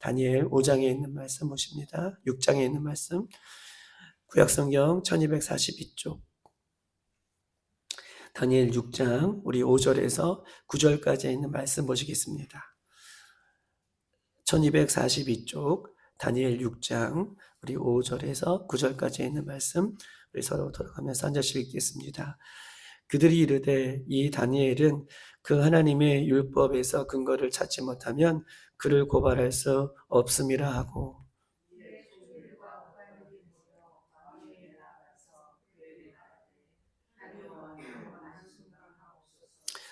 다니엘 5장에 있는 말씀 보십니다. 6장에 있는 말씀, 구약성경 1242쪽, 다니엘 6장 우리 5절에서 9절까지 있는 말씀 보시겠습니다. 1242쪽 다니엘 6장 우리 5절에서 9절까지 있는 말씀 우리 서로 돌아가면서 한 절씩 읽겠습니다. 그들이 이르되 이 다니엘은 그 하나님의 율법에서 근거를 찾지 못하면 그를 고발할 수 없음이라 하고,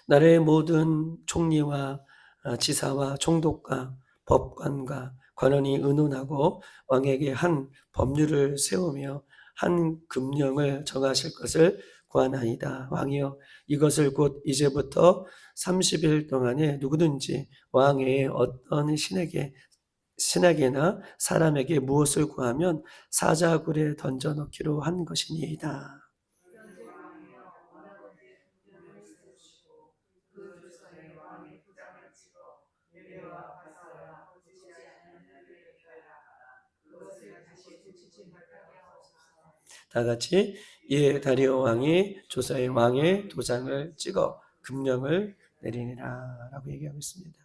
나라의 모든 총리와 지사와 총독과 법관과 관원이 의논하고 왕에게 한 법률을 세우며 한 금령을 정하실 것을 구하나이다. 왕이여, 이것을 곧 이제부터 30일 동안에 누구든지 왕의 어떤 신에게나 사람에게 무엇을 구하면 사자굴에 던져넣기로 한 것이니이다. 다 같이 이에 다리오 왕이 조서에 왕의 도장을 찍어 금령을 내리니라 라고 얘기하고 있습니다.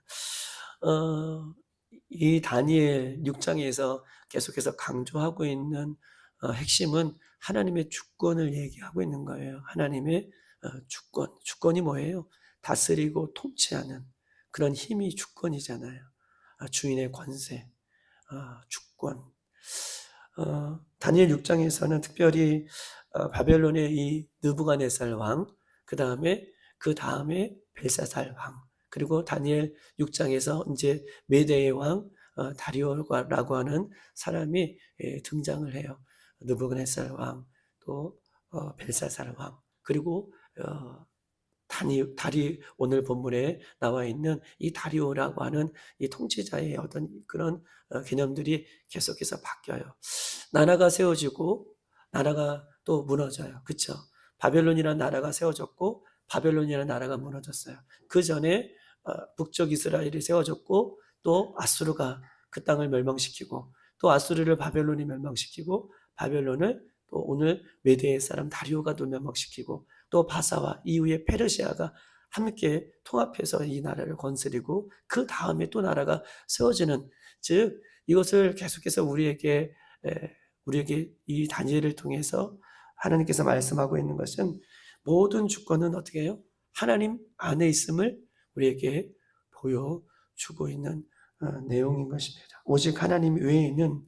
이 다니엘 6장에서 계속해서 강조하고 있는 핵심은 하나님의 주권을 얘기하고 있는 거예요. 하나님의 주권이 뭐예요? 다스리고 통치하는 그런 힘이 주권이잖아요. 주인의 권세, 주권. 다니엘 6장에서는 특별히 바벨론의 이 느부갓네살 왕, 그 다음에 벨사살 왕, 그리고 다니엘 6장에서 이제 메대의 왕 다리오라고 하는 사람이 등장을 해요. 느부갓네살 왕, 또 벨사살 왕, 그리고 오늘 본문에 나와 있는 이 다리오라고 하는 이 통치자의 어떤 그런 개념들이 계속해서 바뀌어요. 나라가 세워지고 나라가 또 무너져요. 그렇죠? 바벨론이라는 나라가 세워졌고 바벨론이라는 나라가 무너졌어요. 그 전에 북쪽 이스라엘이 세워졌고 또 아수르가 그 땅을 멸망시키고 또 아수르를 바벨론이 멸망시키고 바벨론을 또 오늘 메대의 사람 다리오가 또 멸망시키고 또 바사와 이후에 페르시아가 함께 통합해서 이 나라를 건설이고 그 다음에 또 나라가 세워지는, 즉 이것을 계속해서 우리에게 이 다니엘을 통해서 하나님께서 말씀하고 있는 것은 모든 주권은 어떻게 해요? 하나님 안에 있음을 우리에게 보여주고 있는 내용인 것입니다. 오직 하나님 외에는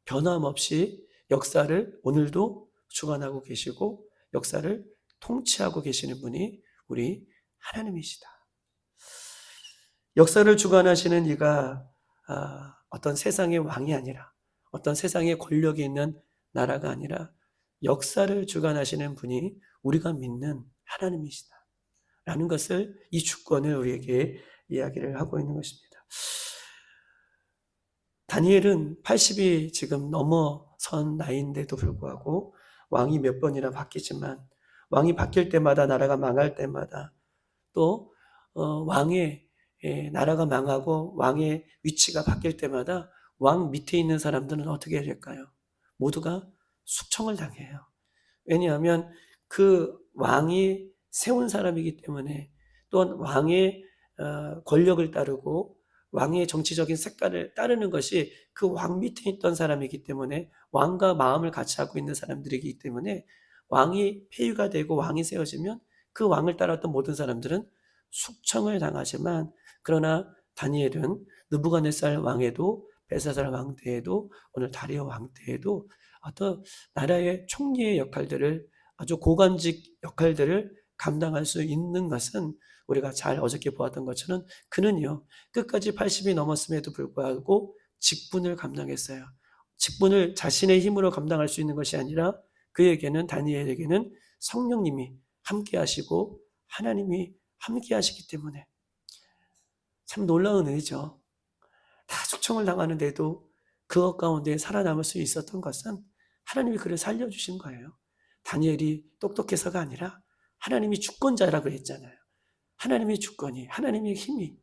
변함없이 역사를 오늘도 주관하고 계시고 역사를 통치하고 계시는 분이 우리 하나님이시다. 역사를 주관하시는 이가 어떤 세상의 왕이 아니라 어떤 세상의 권력이 있는 나라가 아니라 역사를 주관하시는 분이 우리가 믿는 하나님이시다 라는 것을, 이 주권을 우리에게 이야기를 하고 있는 것입니다. 다니엘은 80이 지금 넘어선 나이인데도 불구하고 왕이 몇 번이나 바뀌지만 왕이 바뀔 때마다 나라가 망할 때마다 또 왕의 나라가 망하고 왕의 위치가 바뀔 때마다 왕 밑에 있는 사람들은 어떻게 될까요? 모두가 숙청을 당해요. 왜냐하면 그 왕이 세운 사람이기 때문에, 또한 왕의 권력을 따르고 왕의 정치적인 색깔을 따르는 것이 그 왕 밑에 있던 사람이기 때문에, 왕과 마음을 같이 하고 있는 사람들이기 때문에 왕이 폐위가 되고 왕이 세워지면 그 왕을 따랐던 모든 사람들은 숙청을 당하지만, 그러나 다니엘은 느부갓네살 왕에도 벨사살 왕 때에도 오늘 다리오 왕 때에도 어떤 나라의 총리의 역할들을, 아주 고관직 역할들을 감당할 수 있는 것은 우리가 잘 어저께 보았던 것처럼 그는요 끝까지 80이 넘었음에도 불구하고 직분을 감당했어요. 직분을 자신의 힘으로 감당할 수 있는 것이 아니라 그에게는, 다니엘에게는 성령님이 함께 하시고 하나님이 함께 하시기 때문에 참 놀라운 은혜죠. 다 숙청을 당하는데도 그것 가운데 살아남을 수 있었던 것은 하나님이 그를 살려주신 거예요. 다니엘이 똑똑해서가 아니라 하나님이 주권자라고 했잖아요. 하나님의 주권이, 하나님의 힘이,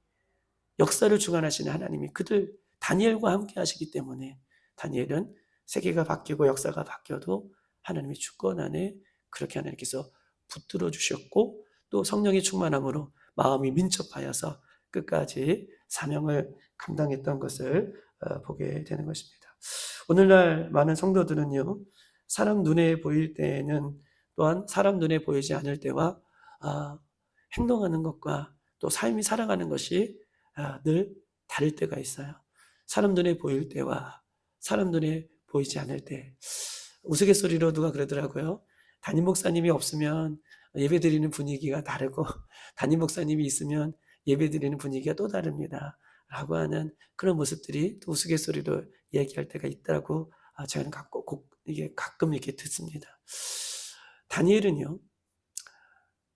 역사를 주관하시는 하나님이 그들 다니엘과 함께 하시기 때문에 다니엘은 세계가 바뀌고 역사가 바뀌어도 하나님의 주권 안에 그렇게 하나님께서 붙들어 주셨고 또 성령의 충만함으로 마음이 민첩하여서 끝까지 사명을 감당했던 것을 보게 되는 것입니다. 오늘날 많은 성도들은요, 사람 눈에 보일 때는 또한 사람 눈에 보이지 않을 때와 행동하는 것과 또 삶이 살아가는 것이 늘 다를 때가 있어요. 사람 눈에 보일 때와 사람 눈에 보이지 않을 때. 우스갯소리로 누가 그러더라고요. 담임 목사님이 없으면 예배드리는 분위기가 다르고 담임 목사님이 있으면 예배드리는 분위기가 또 다릅니다. 라고 하는 그런 모습들이 또 우스갯소리로 얘기할 때가 있다고 저는 가끔 이렇게 듣습니다. 다니엘은요,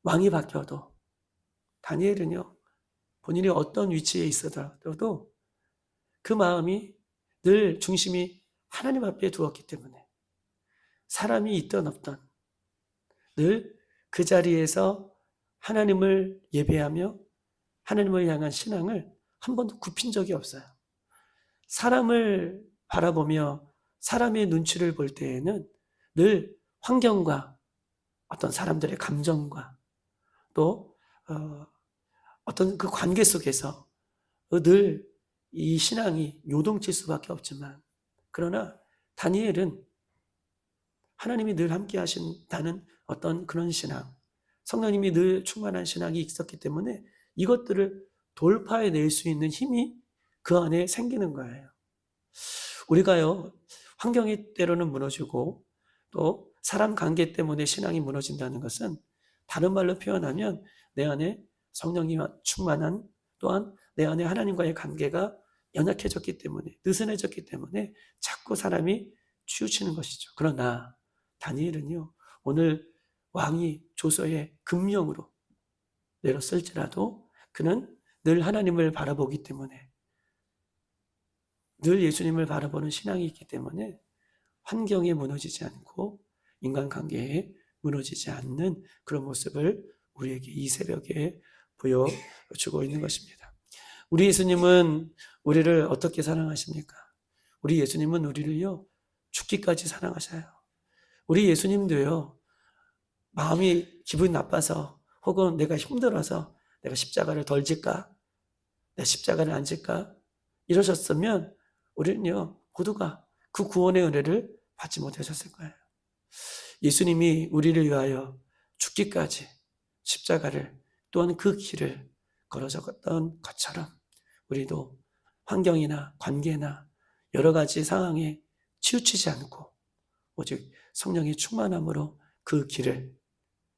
왕이 바뀌어도 다니엘은요, 본인이 어떤 위치에 있어도 그 마음이 늘 중심이 하나님 앞에 두었기 때문에 사람이 있던 없던 늘 그 자리에서 하나님을 예배하며 하나님을 향한 신앙을 한 번도 굽힌 적이 없어요. 사람을 바라보며 사람의 눈치를 볼 때에는 늘 환경과 어떤 사람들의 감정과 또 어떤 그 관계 속에서 늘 이 신앙이 요동칠 수밖에 없지만, 그러나 다니엘은 하나님이 늘 함께 하신다는 어떤 그런 신앙, 성령님이 늘 충만한 신앙이 있었기 때문에 이것들을 돌파해낼 수 있는 힘이 그 안에 생기는 거예요. 우리가요, 환경이 때로는 무너지고 또 사람 관계 때문에 신앙이 무너진다는 것은 다른 말로 표현하면 내 안에 성령님 충만한, 또한 내 안에 하나님과의 관계가 연약해졌기 때문에, 느슨해졌기 때문에 자꾸 사람이 치우치는 것이죠. 그러나 다니엘은요, 오늘 왕이 조서에 금령으로 내렸을지라도 그는 늘 하나님을 바라보기 때문에, 늘 예수님을 바라보는 신앙이 있기 때문에 환경에 무너지지 않고 인간관계에 무너지지 않는 그런 모습을 우리에게 이 새벽에 보여주고 있는 것입니다. 우리 예수님은 우리를 어떻게 사랑하십니까? 우리 예수님은 우리를요, 죽기까지 사랑하셔요. 우리 예수님도요, 마음이 기분이 나빠서 혹은 내가 힘들어서 내가 십자가를 덜 질까? 내 십자가를 안 질까? 이러셨으면 우리는요, 모두가 그 구원의 은혜를 받지 못하셨을 거예요. 예수님이 우리를 위하여 죽기까지 십자가를, 또한 그 길을 걸어졌던 것처럼 우리도 환경이나 관계나 여러 가지 상황에 치우치지 않고 오직 성령의 충만함으로 그 길을,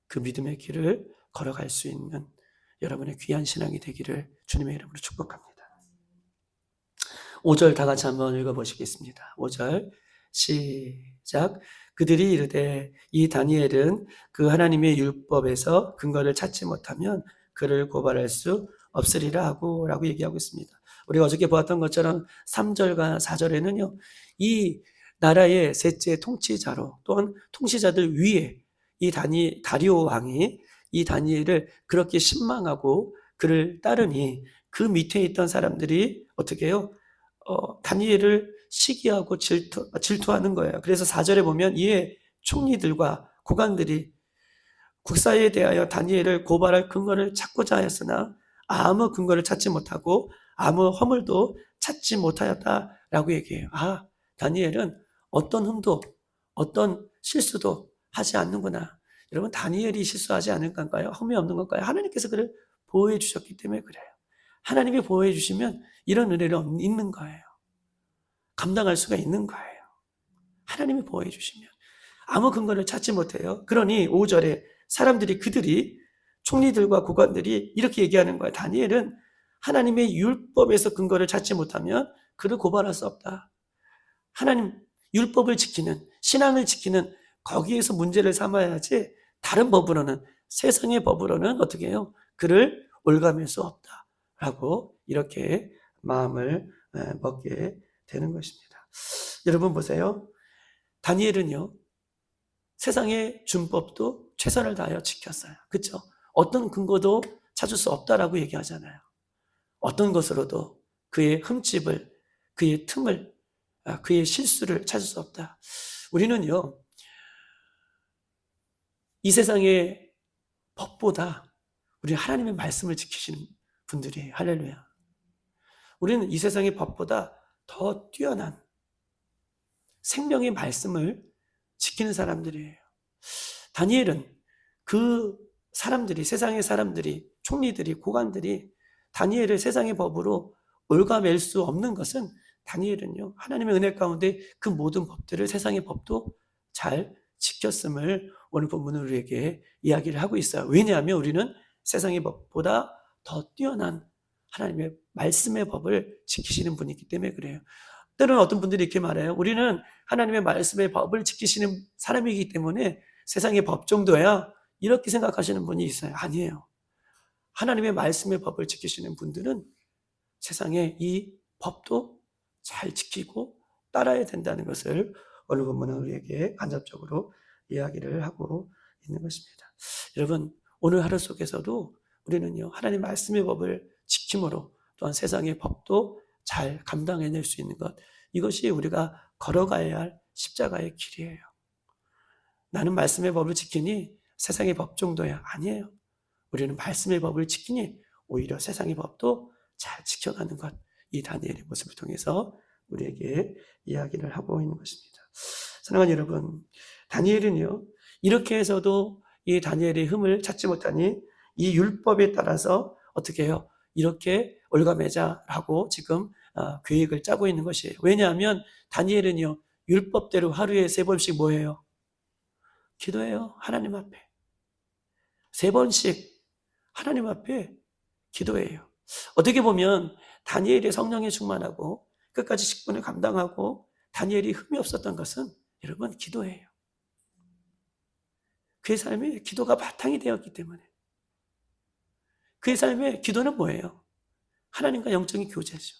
그 믿음의 길을 걸어갈 수 있는 여러분의 귀한 신앙이 되기를 주님의 이름으로 축복합니다. 5절 다 같이 한번 읽어보시겠습니다. 5절 시작. 그들이 이르되 이 다니엘은 그 하나님의 율법에서 근거를 찾지 못하면 그를 고발할 수 없으리라 하고 라고 얘기하고 있습니다. 우리가 어저께 보았던 것처럼 3절과 4절에는요, 이 나라의 셋째 통치자로, 또한 통치자들 위에 이 다리오 왕이 이 다니엘을 그렇게 신망하고 그를 따르니 그 밑에 있던 사람들이 어떻게 해요? 다니엘을 시기하고 질투하는 거예요. 그래서 4절에 보면 이에 총리들과 고관들이 국사에 대하여 다니엘을 고발할 근거를 찾고자 하였으나 아무 근거를 찾지 못하고 아무 허물도 찾지 못하였다라고 얘기해요. 다니엘은 어떤 흠도 어떤 실수도 하지 않는구나. 여러분, 다니엘이 실수하지 않은 건가요? 흠이 없는 건가요? 하나님께서 그를 보호해 주셨기 때문에 그래요. 하나님이 보호해 주시면 이런 은혜를 있는 거예요. 감당할 수가 있는 거예요. 하나님이 보호해 주시면 아무 근거를 찾지 못해요. 그러니 5절에 그들이 총리들과 고관들이 이렇게 얘기하는 거예요. 다니엘은 하나님의 율법에서 근거를 찾지 못하면 그를 고발할 수 없다. 하나님 율법을 지키는, 신앙을 지키는 거기에서 문제를 삼아야지 다른 법으로는, 세상의 법으로는 어떻게 해요? 그를 올가맬 수 없다라고 이렇게 마음을 먹게 되는 것입니다. 여러분 보세요. 다니엘은요, 세상의 준법도 최선을 다하여 지켰어요. 그렇죠? 어떤 근거도 찾을 수 없다라고 얘기하잖아요. 어떤 것으로도 그의 흠집을, 그의 틈을, 그의 실수를 찾을 수 없다. 우리는요, 이 세상의 법보다 우리 하나님의 말씀을 지키시는 분들이에요. 할렐루야. 우리는 이 세상의 법보다 더 뛰어난 생명의 말씀을 지키는 사람들이에요. 다니엘은 그 사람들이, 세상의 사람들이, 총리들이, 고관들이 다니엘을 세상의 법으로 올가맬 수 없는 것은, 다니엘은요, 하나님의 은혜 가운데 그 모든 법들을, 세상의 법도 잘 지켰음을 오늘 본문은 우리에게 이야기를 하고 있어요. 왜냐하면 우리는 세상의 법보다 더 뛰어난 하나님의 말씀의 법을 지키시는 분이기 때문에 그래요. 때로는 어떤 분들이 이렇게 말해요. 우리는 하나님의 말씀의 법을 지키시는 사람이기 때문에 세상의 법 정도야, 이렇게 생각하시는 분이 있어요. 아니에요. 하나님의 말씀의 법을 지키시는 분들은 세상의 이 법도 잘 지키고 따라야 된다는 것을 오늘 본문은 우리에게 간접적으로 이야기를 하고 있는 것입니다. 여러분, 오늘 하루 속에서도 우리는요, 하나님 말씀의 법을 지킴으로 또한 세상의 법도 잘 감당해낼 수 있는 것, 이것이 우리가 걸어가야 할 십자가의 길이에요. 나는 말씀의 법을 지키니 세상의 법 정도야. 아니에요. 우리는 말씀의 법을 지키니 오히려 세상의 법도 잘 지켜가는 것, 이 다니엘의 모습을 통해서 우리에게 이야기를 하고 있는 것입니다. 사랑하는 여러분, 다니엘은요, 이렇게 해서도 이 다니엘의 흠을 찾지 못하니 이 율법에 따라서 어떻게 해요? 이렇게 올가매자라고 지금 계획을 짜고 있는 것이에요. 왜냐하면 다니엘은요, 율법대로 하루에 3번씩 뭐 해요? 기도해요. 하나님 앞에 3번씩 하나님 앞에 기도해요. 어떻게 보면 다니엘이 성령에 충만하고 끝까지 직분을 감당하고 다니엘이 흠이 없었던 것은 여러분, 기도예요. 그의 삶에 기도가 바탕이 되었기 때문에. 그의 삶에 기도는 뭐예요? 하나님과 영적인 교제죠.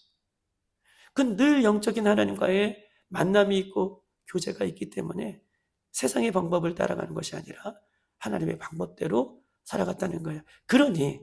그건 늘 영적인 하나님과의 만남이 있고 교제가 있기 때문에 세상의 방법을 따라가는 것이 아니라 하나님의 방법대로 살아갔다는 거예요. 그러니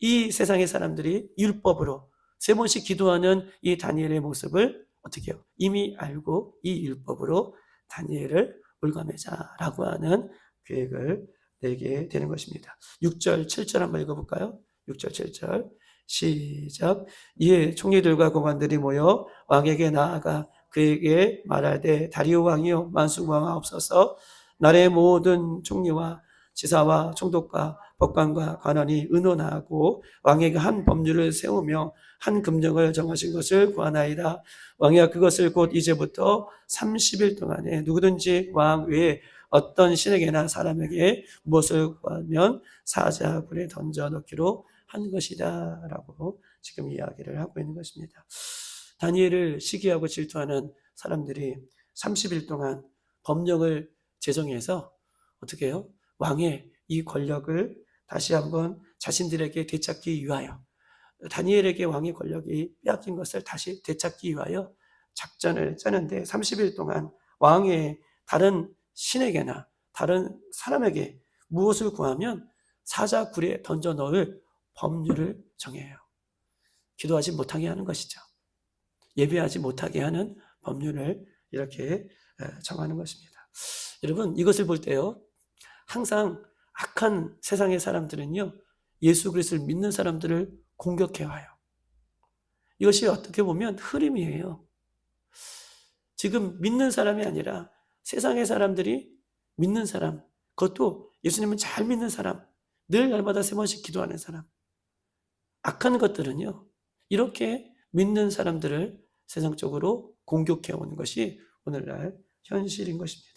이 세상의 사람들이 율법으로 3번씩 기도하는 이 다니엘의 모습을 어떻게 해요? 이미 알고 이 율법으로 다니엘을 올가매자라고 하는 계획을 내게 되는 것입니다. 6절, 7절 한번 읽어볼까요? 6절, 7절 시작. 이에 총리들과 고관들이 모여 왕에게 나아가 그에게 말하되, 다리오 왕이요 만수무강하옵소서. 나라의 모든 총리와 지사와 총독과 법관과 관원이 의논하고 왕에게 한 법률을 세우며 한 금령을 정하신 것을 구하나이다. 왕이야 그것을 곧 이제부터 30일 동안에 누구든지 왕 외에 어떤 신에게나 사람에게 무엇을 구하면 사자굴에 던져넣기로 한 것이다 라고 지금 이야기를 하고 있는 것입니다. 다니엘을 시기하고 질투하는 사람들이 30일 동안 법령을 제정해서 어떻게 해요? 왕의 이 권력을 다시 한번 자신들에게 되찾기 위하여, 다니엘에게 왕의 권력이 빼앗긴 것을 다시 되찾기 위하여 작전을 짜는데, 30일 동안 왕의 다른 신에게나 다른 사람에게 무엇을 구하면 사자굴에 던져 넣을 법률을 정해요. 기도하지 못하게 하는 것이죠. 예배하지 못하게 하는 법률을 이렇게 정하는 것입니다. 여러분, 이것을 볼 때요, 항상 악한 세상의 사람들은요, 예수 그리스도를 믿는 사람들을 공격해와요. 이것이 어떻게 보면 흐름이에요. 지금 믿는 사람이 아니라 세상의 사람들이 믿는 사람, 그것도 예수님을 잘 믿는 사람, 늘 날마다 3번씩 기도하는 사람, 악한 것들은요, 이렇게 믿는 사람들을 세상적으로 공격해오는 것이 오늘날 현실인 것입니다.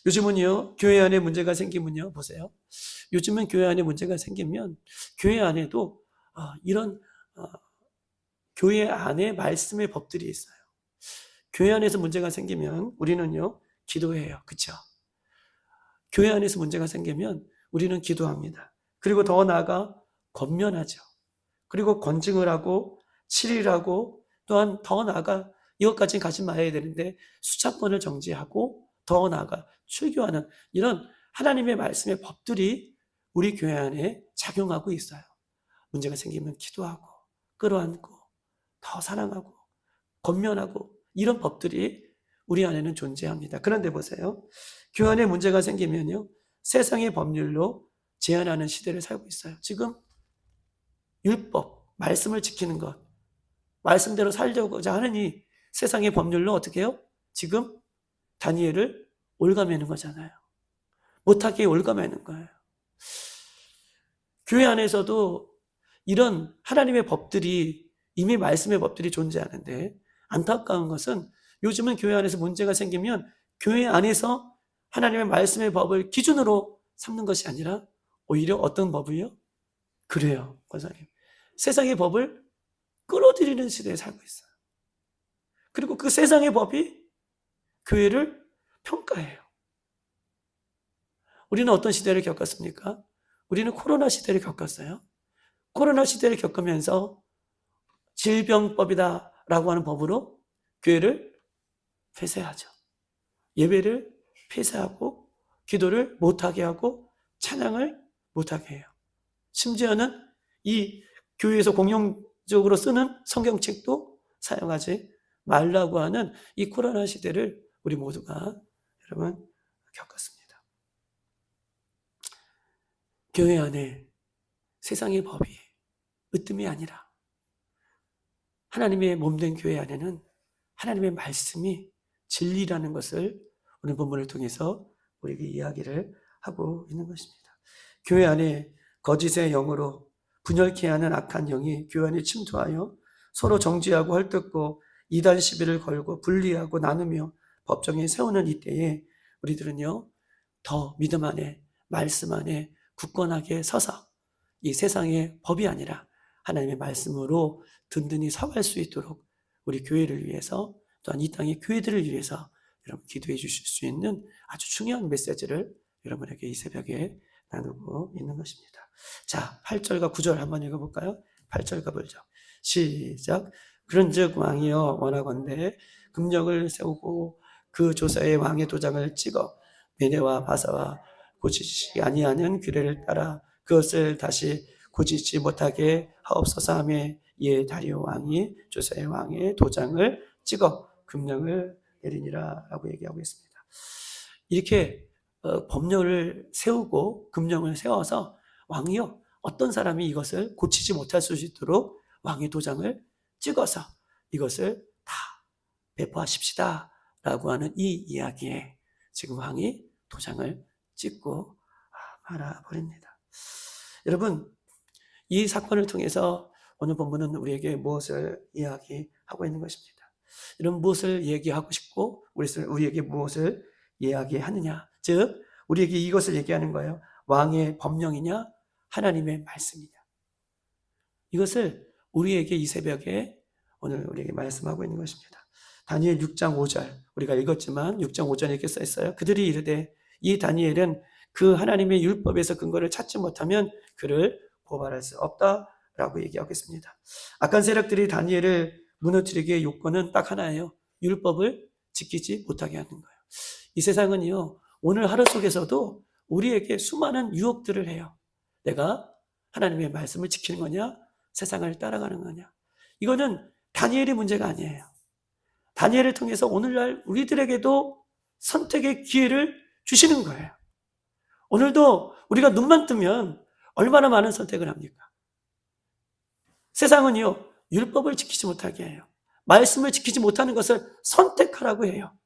요즘은요, 교회 안에 문제가 생기면요, 보세요. 요즘은 교회 안에 문제가 생기면 교회 안에도 이런 교회 안에 말씀의 법들이 있어요. 교회 안에서 문제가 생기면 우리는요, 기도해요. 그렇죠? 교회 안에서 문제가 생기면 우리는 기도합니다. 그리고 더 나아가 권면하죠. 그리고 권증을 하고 치리를 하고, 또한 더 나아가 이것까지는 가지 말아야 되는데 수차권을 정지하고, 더 나아가 출교하는 이런 하나님의 말씀의 법들이 우리 교회 안에 작용하고 있어요. 문제가 생기면 기도하고 끌어안고 더 사랑하고 권면하고 이런 법들이 우리 안에는 존재합니다. 그런데 보세요. 교회 안에 문제가 생기면요. 세상의 법률로 제한하는 시대를 살고 있어요. 지금 율법, 말씀을 지키는 것, 말씀대로 살려고자 하는 이 세상의 법률로 어떻게 해요? 지금 다니엘을 올가매는 거잖아요. 못하게 올가매는 거예요. 교회 안에서도 이런 하나님의 법들이, 이미 말씀의 법들이 존재하는데, 안타까운 것은 요즘은 교회 안에서 문제가 생기면 교회 안에서 하나님의 말씀의 법을 기준으로 삼는 것이 아니라 오히려 어떤 법을요? 그래요, 권사님. 세상의 법을 끌어들이는 시대에 살고 있어요. 그리고 그 세상의 법이 교회를 평가해요. 우리는 어떤 시대를 겪었습니까? 우리는 코로나 시대를 겪었어요. 코로나 시대를 겪으면서 질병법이다 라고 하는 법으로 교회를 폐쇄하죠. 예배를 폐쇄하고 기도를 못하게 하고 찬양을 못하게 해요. 심지어는 이 교회에서 공용적으로 쓰는 성경책도 사용하지 말라고 하는 이 코로나 시대를 우리 모두가 여러분 겪었습니다. 교회 안에 세상의 법이 으뜸이 아니라 하나님의 몸된 교회 안에는 하나님의 말씀이 진리라는 것을 오늘 본문을 통해서 우리에게 이야기를 하고 있는 것입니다. 교회 안에 거짓의 영으로 분열케 하는 악한 영이 교회 안에 침투하여 서로 정죄하고 헐뜯고 이단 시비를 걸고 분리하고 나누며 법정에 세우는 이때에 우리들은요, 더 믿음 안에 말씀 안에 굳건하게 서서 이 세상의 법이 아니라 하나님의 말씀으로 든든히 서갈 수 있도록 우리 교회를 위해서, 또한 이 땅의 교회들을 위해서 여러분 기도해 주실 수 있는 아주 중요한 메시지를 여러분에게 이 새벽에 나누고 있는 것입니다. 자, 8절과 9절 한번 읽어볼까요? 8절과 9절 시작. 그런즉 왕이여 원하건대 금령을 세우고 그 조사의 왕의 도장을 찍어 메대와 바사와 고치지 아니하는 규례를 따라 그것을 다시 고치지 못하게 하옵소서 하며 이에 다리오 왕이 조사의 왕의 도장을 찍어 금령을 내리니라 라고 얘기하고 있습니다. 이렇게 법령을 세우고 금령을 세워서 왕이요, 어떤 사람이 이것을 고치지 못할 수 있도록 왕의 도장을 찍어서 이것을 다 배포하십시다 라고 하는 이 이야기에 지금 왕이 도장을 찍고 말아버립니다. 여러분, 이 사건을 통해서 오늘 본문은 우리에게 무엇을 이야기하고 있는 것입니다. 이런 무엇을 얘기하고 싶고 우리에게 무엇을 이야기하느냐, 즉 우리에게 이것을 얘기하는 거예요. 왕의 법령이냐 하나님의 말씀이냐. 이것을 우리에게 이 새벽에 오늘 우리에게 말씀하고 있는 것입니다. 다니엘 6장 5절 우리가 읽었지만 6장 5절에 이렇게 써 있어요. 그들이 이르되 이 다니엘은 그 하나님의 율법에서 근거를 찾지 못하면 그를 고발할 수 없다라고 얘기하고 있습니다. 악한 세력들이 다니엘을 무너뜨리기의 요건은 딱 하나예요. 율법을 지키지 못하게 하는 거예요. 이 세상은요, 오늘 하루 속에서도 우리에게 수많은 유혹들을 해요. 내가 하나님의 말씀을 지키는 거냐, 세상을 따라가는 거냐. 이거는 다니엘의 문제가 아니에요. 다니엘을 통해서 오늘날 우리들에게도 선택의 기회를 주시는 거예요. 오늘도 우리가 눈만 뜨면 얼마나 많은 선택을 합니까? 세상은요, 율법을 지키지 못하게 해요. 말씀을 지키지 못하는 것을 선택하라고 해요.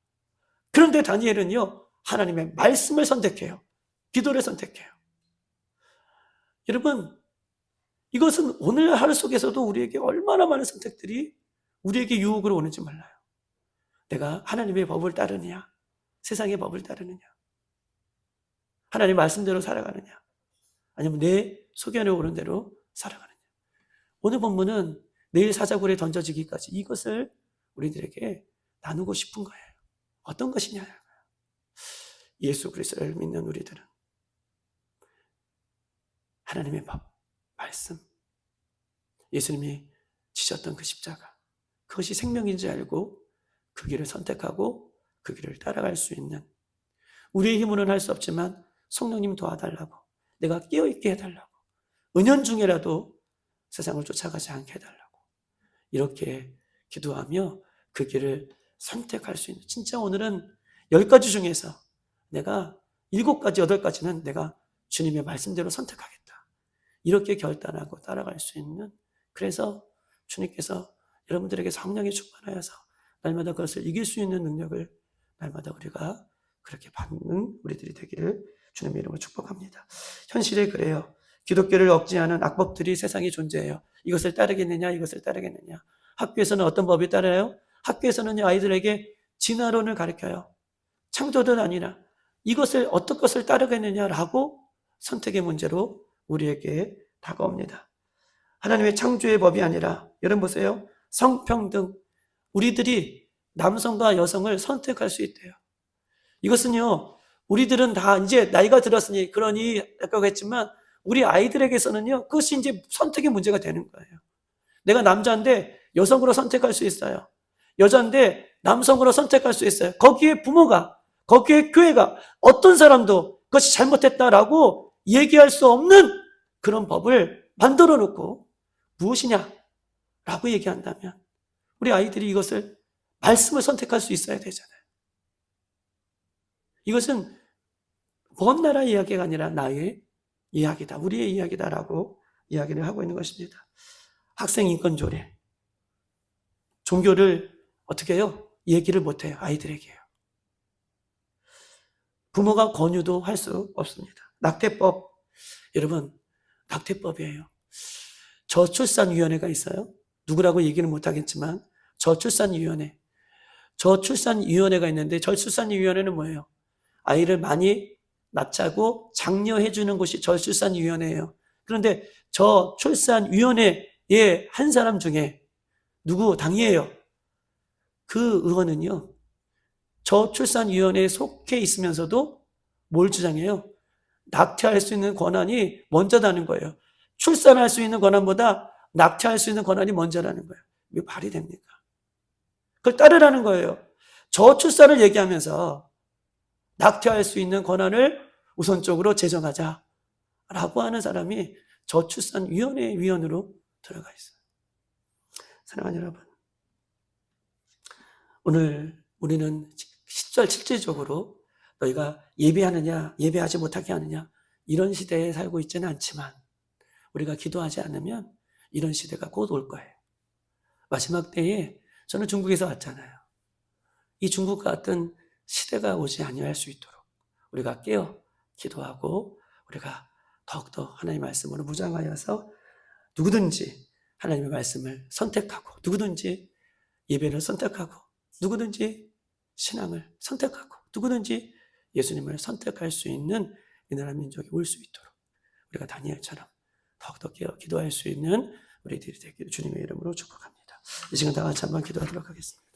그런데 다니엘은요, 하나님의 말씀을 선택해요. 기도를 선택해요. 여러분, 이것은 오늘 하루 속에서도 우리에게 얼마나 많은 선택들이 우리에게 유혹으로 오는지 몰라요. 내가 하나님의 법을 따르느냐, 세상의 법을 따르느냐, 하나님의 말씀대로 살아가느냐, 아니면 내 소견에 오른 대로 살아가느냐. 오늘 본문은 내일 사자굴에 던져지기까지 이것을 우리들에게 나누고 싶은 거예요. 어떤 것이냐? 예수 그리스도를 믿는 우리들은 하나님의 법, 말씀, 예수님이 지셨던 그 십자가, 그것이 생명인지 알고 그 길을 선택하고 그 길을 따라갈 수 있는, 우리의 힘으로는 할 수 없지만 성령님 도와달라고, 내가 깨어있게 해달라고, 은연중에라도 세상을 쫓아가지 않게 해달라고 이렇게 기도하며 그 길을 선택할 수 있는, 진짜 오늘은 10가지 중에서 내가 7가지, 8가지는 내가 주님의 말씀대로 선택하겠다. 이렇게 결단하고 따라갈 수 있는, 그래서 주님께서 여러분들에게 성령이 충만하여서 날마다 그것을 이길 수 있는 능력을 날마다 우리가 그렇게 받는 우리들이 되기를 주님의 이름으로 축복합니다. 현실에 그래요. 기독교를 억제하는 악법들이 세상에 존재해요. 이것을 따르겠느냐, 이것을 따르겠느냐. 학교에서는 어떤 법이 따라요? 학교에서는 아이들에게 진화론을 가르쳐요. 창조도 아니라 이것을 어떤 것을 따르겠느냐라고 선택의 문제로 우리에게 다가옵니다. 하나님의 창조의 법이 아니라, 여러분 보세요. 성평등, 우리들이 남성과 여성을 선택할 수 있대요. 이것은요, 우리들은 다 이제 나이가 들었으니 그러니 아까 했지만 우리 아이들에게서는요, 그것이 이제 선택의 문제가 되는 거예요. 내가 남자인데 여성으로 선택할 수 있어요. 여자인데 남성으로 선택할 수 있어요. 거기에 부모가, 거기에 교회가, 어떤 사람도 그것이 잘못했다라고 얘기할 수 없는 그런 법을 만들어 놓고 무엇이냐라고 얘기한다면 우리 아이들이 이것을, 말씀을 선택할 수 있어야 되잖아요. 이것은 먼 나라 이야기가 아니라 나의 이야기다, 우리의 이야기다라고 이야기를 하고 있는 것입니다. 학생 인권 조례, 종교를 어떻게 해요? 얘기를 못해요. 아이들에게요. 부모가 권유도 할 수 없습니다. 낙태법, 여러분, 낙태법이에요. 저출산위원회가 있어요. 누구라고 얘기는 못하겠지만 저출산위원회가 있는데, 저출산위원회는 뭐예요? 아이를 많이 낳자고 장려해주는 곳이 저출산위원회예요. 그런데 저출산위원회의 한 사람 중에 누구 당이에요? 그 의원은요, 저출산위원회에 속해 있으면서도 뭘 주장해요? 낙태할 수 있는 권한이 먼저다는 거예요. 출산할 수 있는 권한보다 낙태할 수 있는 권한이 먼저라는 거예요. 이게 말이 됩니까? 그걸 따르라는 거예요. 저출산을 얘기하면서 낙태할 수 있는 권한을 우선적으로 제정하자라고 하는 사람이 저출산위원회 위원으로 들어가 있어요. 사랑하는 여러분, 오늘 우리는 실질적으로 너희가 예배하느냐, 예배하지 못하게 하느냐, 이런 시대에 살고 있지는 않지만 우리가 기도하지 않으면 이런 시대가 곧 올 거예요. 마지막 때에, 저는 중국에서 왔잖아요. 이 중국 같은 시대가 오지 아니할 수 있도록 우리가 깨어 기도하고, 우리가 더욱더 하나님의 말씀으로 무장하여서 누구든지 하나님의 말씀을 선택하고, 누구든지 예배를 선택하고, 누구든지 신앙을 선택하고, 누구든지 예수님을 선택할 수 있는 이 나라 민족이 올 수 있도록 우리가 다니엘처럼 더욱더 깨어 기도할 수 있는 우리들이 되기를 주님의 이름으로 축복합니다. 이 시간 다 같이 한번 기도하도록 하겠습니다.